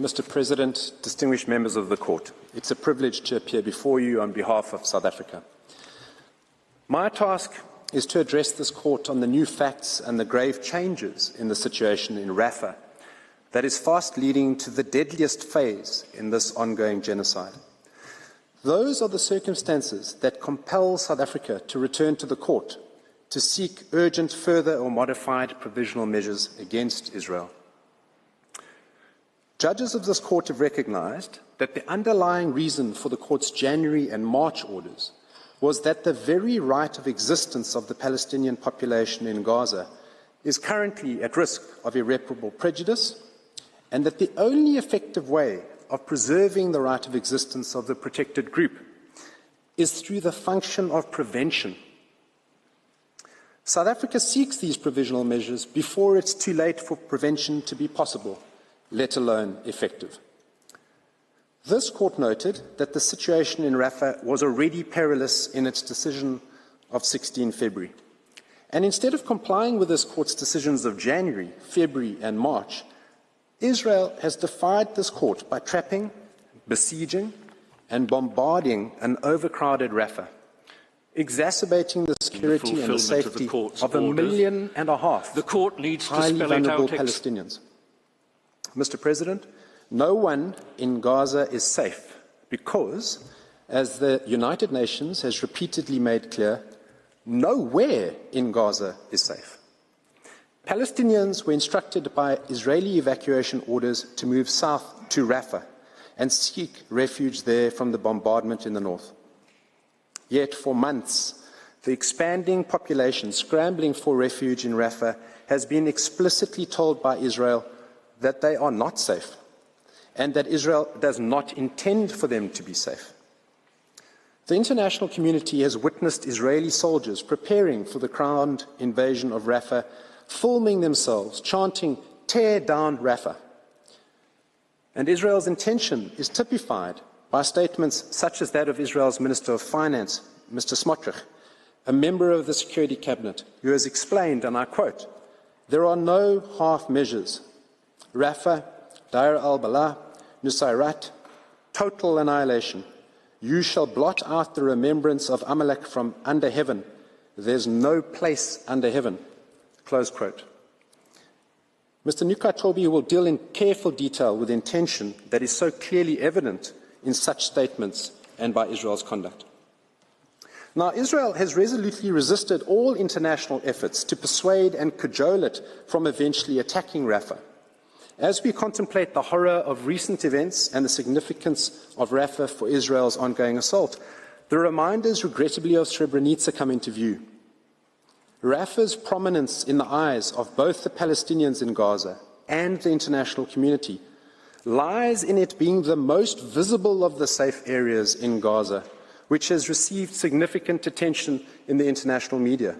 Mr. President, distinguished members of the Court, it's a privilege to appear before you on behalf of South Africa. My task is to address this Court on the new facts and the grave changes in the situation in Rafah that is fast leading to the deadliest phase in this ongoing genocide. Those are the circumstances that compel South Africa to return to the Court to seek urgent further or modified provisional measures against Israel. Judges of this Court have recognized that the underlying reason for the Court's January and March orders was that the very right of existence of the Palestinian population in Gaza is currently at risk of irreparable prejudice, and that the only effective way of preserving the right of existence of the protected group is through the function of prevention. South Africa seeks these provisional measures before it's too late for prevention to be possible, let alone effective. This Court noted that the situation in Rafah was already perilous in its decision of 16 February. And instead of complying with this Court's decisions of January, February and March, Israel has defied this Court by trapping, besieging and bombarding an overcrowded Rafah, exacerbating the security and the safety of 1.5 million highly vulnerable Palestinians. Mr. President, no one in Gaza is safe because, as the United Nations has repeatedly made clear, nowhere in Gaza is safe. Palestinians were instructed by Israeli evacuation orders to move south to Rafah and seek refuge there from the bombardment in the north. Yet for months, the expanding population scrambling for refuge in Rafah has been explicitly told by Israel that they are not safe, and that Israel does not intend for them to be safe. The international community has witnessed Israeli soldiers preparing for the ground invasion of Rafah, filming themselves, chanting, "Tear down Rafah." And Israel's intention is typified by statements such as that of Israel's Minister of Finance, Mr. Smotrich, a member of the Security Cabinet, who has explained, and I quote, "There are no half measures. Rafah, Deir al-Balah, Nusayrat, total annihilation. You shall blot out the remembrance of Amalek from under heaven. There's no place under heaven." Close quote. Mr. Nukatobi will deal in careful detail with intention that is so clearly evident in such statements and by Israel's conduct. Now, Israel has resolutely resisted all international efforts to persuade and cajole it from eventually attacking Rafah. As we contemplate the horror of recent events and the significance of Rafah for Israel's ongoing assault, the reminders, regrettably, of Srebrenica come into view. Rafah's prominence in the eyes of both the Palestinians in Gaza and the international community lies in it being the most visible of the safe areas in Gaza, which has received significant attention in the international media.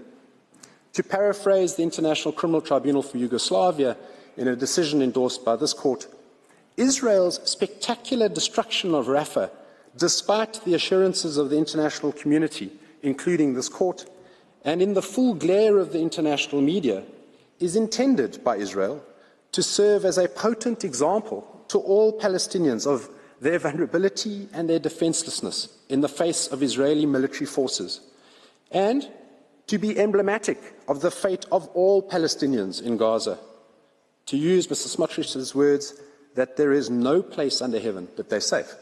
To paraphrase the International Criminal Tribunal for Yugoslavia, in a decision endorsed by this Court, Israel's spectacular destruction of Rafah, despite the assurances of the international community, including this Court, and in the full glare of the international media, is intended by Israel to serve as a potent example to all Palestinians of their vulnerability and their defenselessness in the face of Israeli military forces, and to be emblematic of the fate of all Palestinians in Gaza. To use Mr. Smotrich's words, that there is no place under heaven that they're safe.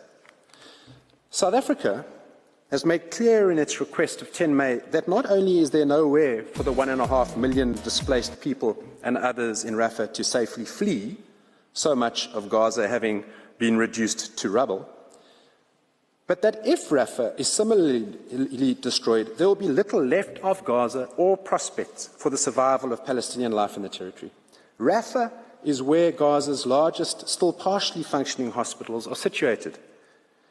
South Africa has made clear in its request of 10 May that not only is there nowhere for the 1.5 million displaced people and others in Rafah to safely flee, so much of Gaza having been reduced to rubble, but that if Rafah is similarly destroyed, there will be little left of Gaza or prospects for the survival of Palestinian life in the territory. Rafah is where Gaza's largest, still partially functioning hospitals are situated.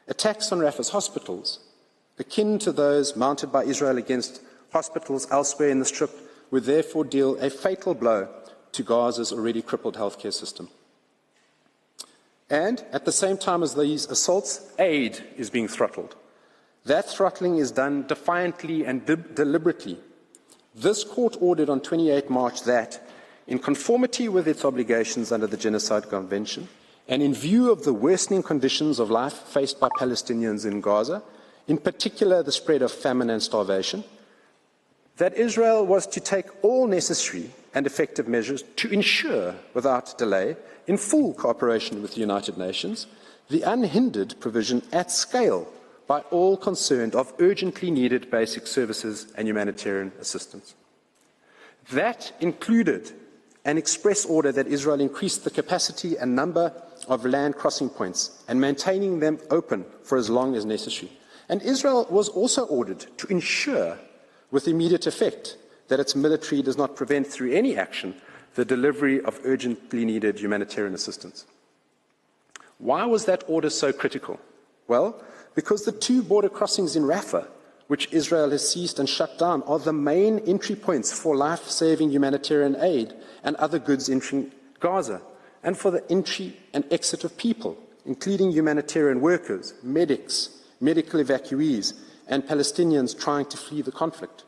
Attacks on Rafah's hospitals, akin to those mounted by Israel against hospitals elsewhere in the Strip, would therefore deal a fatal blow to Gaza's already crippled healthcare system. And at the same time as these assaults, aid is being throttled. That throttling is done defiantly and deliberately. This Court ordered on 28 March that, in conformity with its obligations under the Genocide Convention, and in view of the worsening conditions of life faced by Palestinians in Gaza, in particular the spread of famine and starvation, that Israel was to take all necessary and effective measures to ensure, without delay, in full cooperation with the United Nations, the unhindered provision at scale by all concerned of urgently needed basic services and humanitarian assistance. That included an express order that Israel increased the capacity and number of land crossing points and maintaining them open for as long as necessary. And Israel was also ordered to ensure, with immediate effect, that its military does not prevent through any action the delivery of urgently needed humanitarian assistance. Why was that order so critical? Well, because the 2 border crossings in Rafah, which Israel has seized and shut down, are the main entry points for life-saving humanitarian aid and other goods entering Gaza, and for the entry and exit of people, including humanitarian workers, medics, medical evacuees, and Palestinians trying to flee the conflict.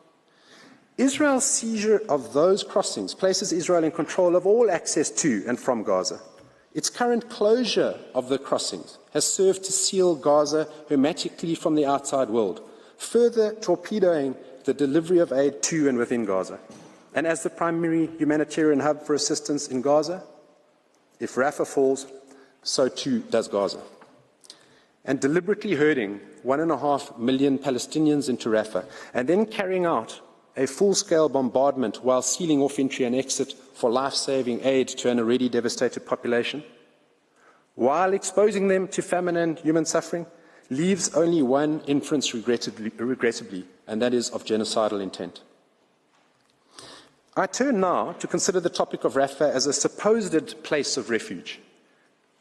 Israel's seizure of those crossings places Israel in control of all access to and from Gaza. Its current closure of the crossings has served to seal Gaza hermetically from the outside world, further torpedoing the delivery of aid to and within Gaza. And as the primary humanitarian hub for assistance in Gaza, if Rafah falls, so too does Gaza. And deliberately herding 1.5 million Palestinians into Rafah and then carrying out a full-scale bombardment while sealing off entry and exit for life-saving aid to an already devastated population, while exposing them to famine and human suffering, leaves only one inference regrettably, and that is of genocidal intent. I turn now to consider the topic of Rafah as a supposed place of refuge.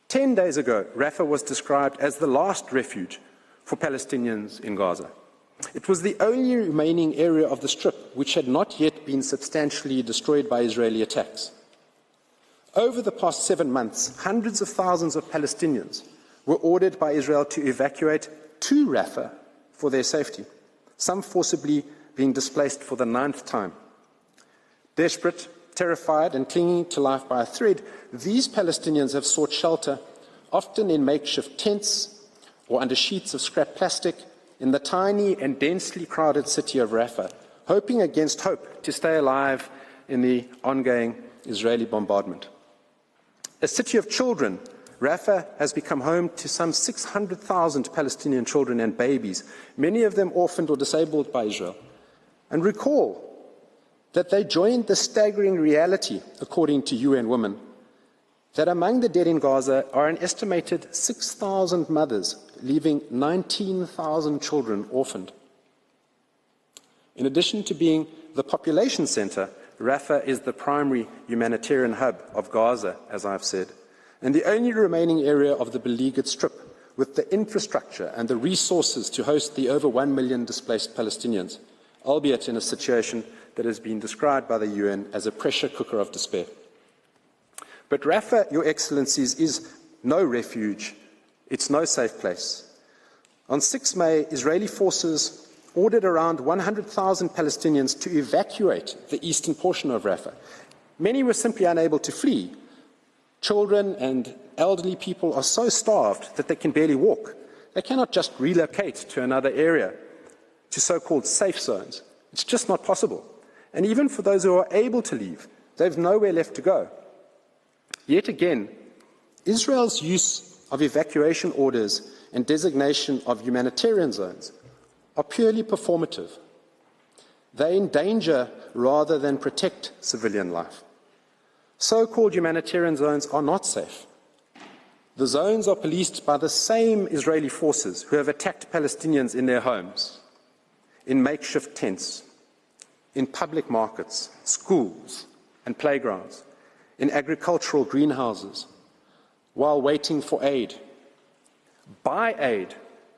10 days ago, Rafah was described as the last refuge for Palestinians in Gaza. It was the only remaining area of the Strip which had not yet been substantially destroyed by Israeli attacks. Over the past 7 months, hundreds of thousands of Palestinians were ordered by Israel to evacuate to Rafah for their safety, some forcibly being displaced for the 9th time. Desperate, terrified, and clinging to life by a thread, these Palestinians have sought shelter, often in makeshift tents or under sheets of scrap plastic, in the tiny and densely crowded city of Rafah, hoping against hope to stay alive in the ongoing Israeli bombardment. A city of children, Rafah has become home to some 600,000 Palestinian children and babies, many of them orphaned or disabled by Israel. And recall that they joined the staggering reality, according to UN Women, that among the dead in Gaza are an estimated 6,000 mothers, leaving 19,000 children orphaned. In addition to being the population center, Rafah is the primary humanitarian hub of Gaza, as I've said, and the only remaining area of the beleaguered Strip with the infrastructure and the resources to host the over 1 million displaced Palestinians, albeit in a situation that has been described by the UN as a pressure cooker of despair. But Rafah, Your Excellencies, is no refuge. It's no safe place. On 6 May, Israeli forces ordered around 100,000 Palestinians to evacuate the eastern portion of Rafah. Many were simply unable to flee. Children and elderly people are so starved that they can barely walk. They cannot just relocate to another area, to so-called safe zones. It's just not possible. And even for those who are able to leave, they've nowhere left to go. Yet again, Israel's use of evacuation orders and designation of humanitarian zones are purely performative. They endanger rather than protect civilian life. So-called humanitarian zones are not safe. The zones are policed by the same Israeli forces who have attacked Palestinians in their homes, in makeshift tents, in public markets, schools and playgrounds, in agricultural greenhouses, while waiting for aid, by aid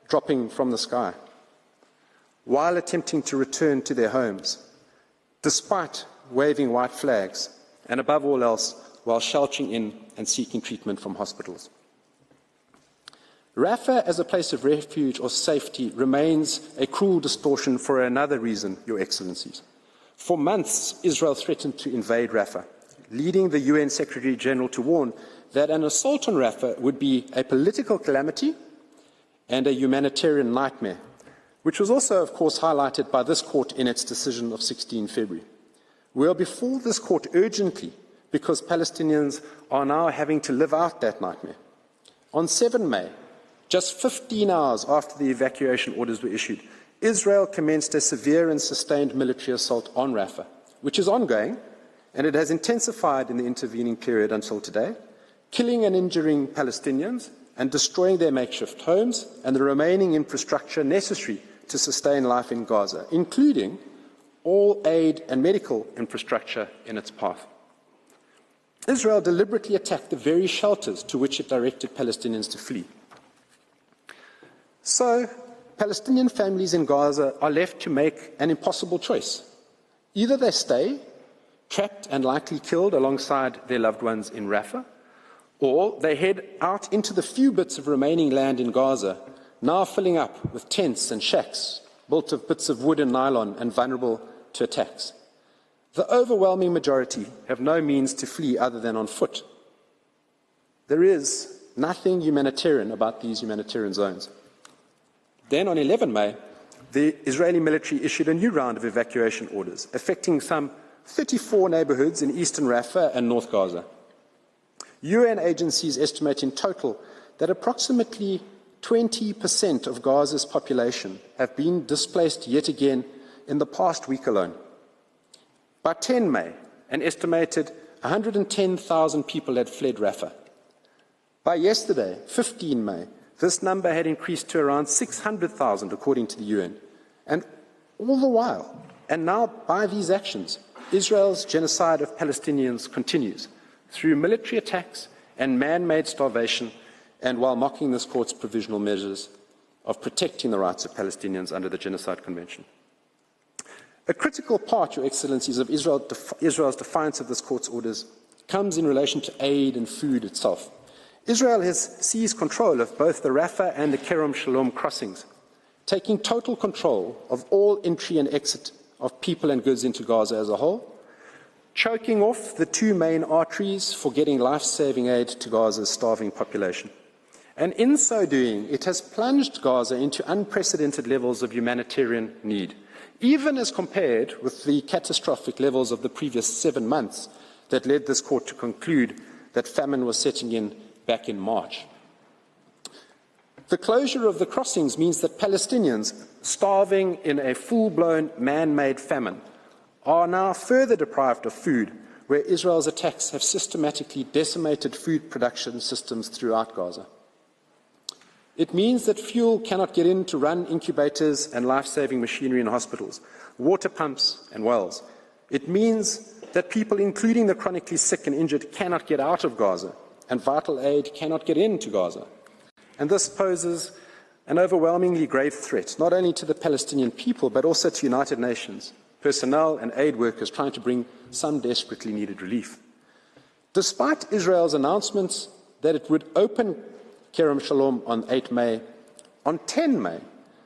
dropping from the sky, while attempting to return to their homes, despite waving white flags, and above all else, while sheltering in and seeking treatment from hospitals. Rafah as a place of refuge or safety remains a cruel distortion for another reason, Your Excellencies. For months, Israel threatened to invade Rafah, leading the UN Secretary-General to warn that an assault on Rafah would be a political calamity and a humanitarian nightmare, which was also, of course, highlighted by this court in its decision of 16 February. We are before this court urgently because Palestinians are now having to live out that nightmare. On 7 May, just 15 hours after the evacuation orders were issued, Israel commenced a severe and sustained military assault on Rafah, which is ongoing, and it has intensified in the intervening period until today, killing and injuring Palestinians and destroying their makeshift homes and the remaining infrastructure necessary to sustain life in Gaza, including all aid and medical infrastructure in its path. Israel deliberately attacked the very shelters to which it directed Palestinians to flee. So, Palestinian families in Gaza are left to make an impossible choice. Either they stay, trapped and likely killed alongside their loved ones in Rafah, or they head out into the few bits of remaining land in Gaza, now filling up with tents and shacks built of bits of wood and nylon and vulnerable to attacks. The overwhelming majority have no means to flee other than on foot. There is nothing humanitarian about these humanitarian zones. Then on 11 May, the Israeli military issued a new round of evacuation orders, affecting some 34 neighborhoods in eastern Rafah and North Gaza. UN agencies estimate in total that approximately 20% of Gaza's population have been displaced yet again in the past week alone. By 10 May, an estimated 110,000 people had fled Rafah. By yesterday, 15 May, this number had increased to around 600,000, according to the UN. And all the while, and now by these actions, Israel's genocide of Palestinians continues through military attacks and man-made starvation, and while mocking this court's provisional measures of protecting the rights of Palestinians under the Genocide Convention. A critical part, Your Excellencies, of Israel's defiance of this court's orders comes in relation to aid and food itself. Israel has seized control of both the Rafah and the Kerem Shalom crossings, taking total control of all entry and exit of people and goods into Gaza as a whole, choking off the two main arteries for getting life-saving aid to Gaza's starving population. And in so doing, it has plunged Gaza into unprecedented levels of humanitarian need, even as compared with the catastrophic levels of the previous 7 months that led this court to conclude that famine was setting in back in March. The closure of the crossings means that Palestinians starving in a full-blown man-made famine are now further deprived of food, where Israel's attacks have systematically decimated food production systems throughout Gaza. It means that fuel cannot get in to run incubators and life-saving machinery in hospitals, water pumps and wells. It means that people, including the chronically sick and injured, cannot get out of Gaza, and vital aid cannot get into Gaza. And this poses an overwhelmingly grave threat, not only to the Palestinian people, but also to United Nations personnel and aid workers trying to bring some desperately needed relief. Despite Israel's announcements that it would open Kerem Shalom on 8 May, on 10 May,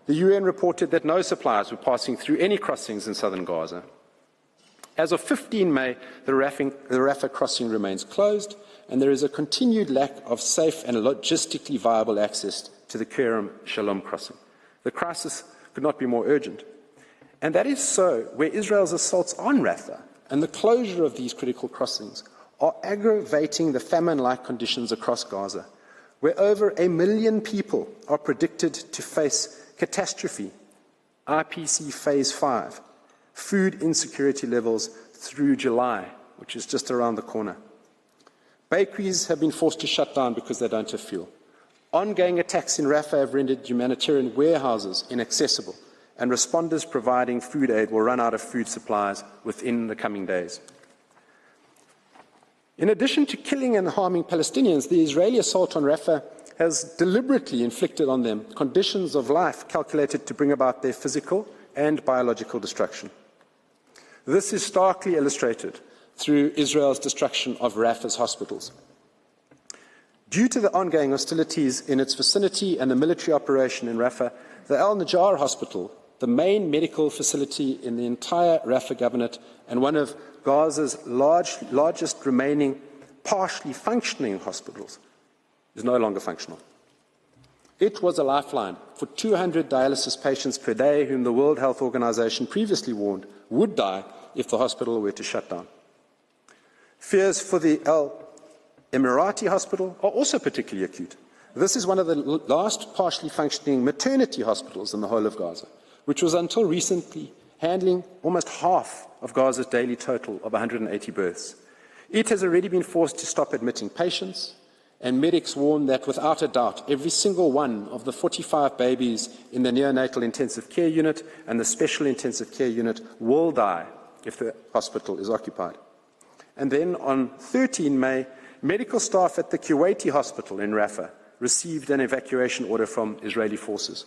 the UN reported that no supplies were passing through any crossings in southern Gaza. As of 15 May, the Rafah crossing remains closed, and there is a continued lack of safe and logistically viable access to the Kerem Shalom crossing. The crisis could not be more urgent. And that is so where Israel's assaults on Rafah and the closure of these critical crossings are aggravating the famine-like conditions across Gaza, where over 1 million people are predicted to face catastrophe, IPC Phase 5, food insecurity levels through July, which is just around the corner. Bakeries have been forced to shut down because they don't have fuel. Ongoing attacks in Rafah have rendered humanitarian warehouses inaccessible, and responders providing food aid will run out of food supplies within the coming days. In addition to killing and harming Palestinians, the Israeli assault on Rafah has deliberately inflicted on them conditions of life calculated to bring about their physical and biological destruction. This is starkly illustrated through Israel's destruction of Rafah's hospitals. Due to the ongoing hostilities in its vicinity and the military operation in Rafah, the Al-Najjar Hospital, the main medical facility in the entire Rafah Governorate and one of Gaza's largest remaining partially functioning hospitals is no longer functional. It was a lifeline for 200 dialysis patients per day whom the World Health Organization previously warned would die if the hospital were to shut down. Fears for the Al Emirati hospital are also particularly acute. This is one of the last partially functioning maternity hospitals in the whole of Gaza, which was until recently handling almost half of Gaza's daily total of 180 births. It has already been forced to stop admitting patients, and medics warn that without a doubt, every single one of the 45 babies in the neonatal intensive care unit and the special intensive care unit will die if the hospital is occupied. And then on 13 May, medical staff at the Kuwaiti hospital in Rafah received an evacuation order from Israeli forces.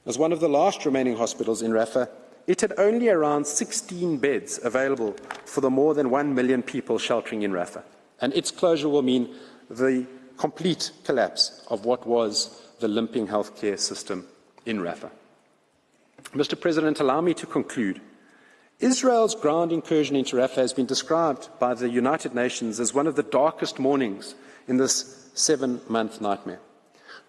As one of the last remaining hospitals in Rafah, it had only around 16 beds available for the more than 1 million people sheltering in Rafah. And its closure will mean the complete collapse of what was the limping healthcare system in Rafah. Mr. President, allow me to conclude. Israel's ground incursion into Rafah has been described by the United Nations as one of the darkest mornings in this 7-month nightmare.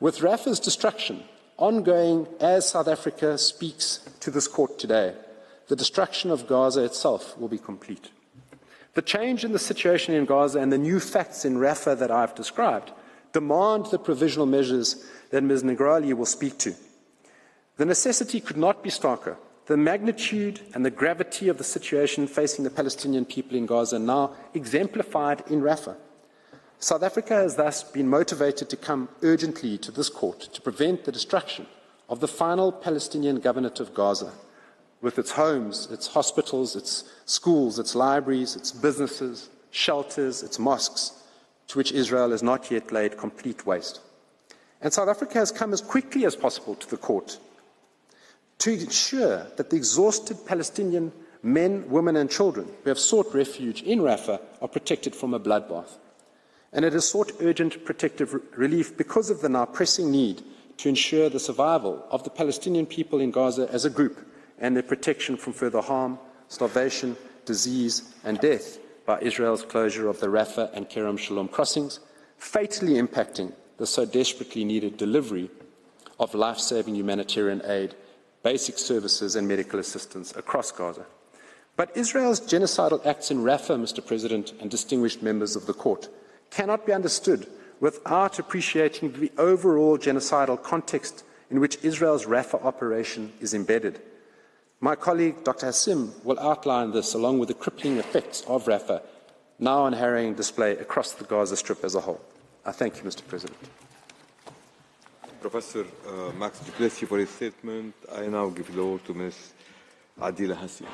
With Rafah's destruction ongoing as South Africa speaks to this court today, the destruction of Gaza itself will be complete. The change in the situation in Gaza and the new facts in Rafah that I've described demand the provisional measures that Ms. Negrali will speak to. The necessity could not be starker. The magnitude and the gravity of the situation facing the Palestinian people in Gaza now exemplified in Rafah. South Africa has thus been motivated to come urgently to this court to prevent the destruction of the final Palestinian governorate of Gaza, with its homes, its hospitals, its schools, its libraries, its businesses, shelters, its mosques, to which Israel has not yet laid complete waste. And South Africa has come as quickly as possible to the court to ensure that the exhausted Palestinian men, women and children who have sought refuge in Rafah are protected from a bloodbath. And it has sought urgent protective relief because of the now pressing need to ensure the survival of the Palestinian people in Gaza as a group and their protection from further harm, starvation, disease and death by Israel's closure of the Rafah and Kerem Shalom crossings, fatally impacting the so desperately needed delivery of life-saving humanitarian aid, basic services and medical assistance across Gaza. But Israel's genocidal acts in Rafah, Mr. President and distinguished members of the court, cannot be understood without appreciating the overall genocidal context in which Israel's Rafah operation is embedded. My colleague, Dr. Hassim, will outline this along with the crippling effects of Rafah, now on harrowing display across the Gaza Strip as a whole. I thank you, Mr. President. Professor Max du Plessis for his statement. I now give the floor to Ms. Adila Hassim.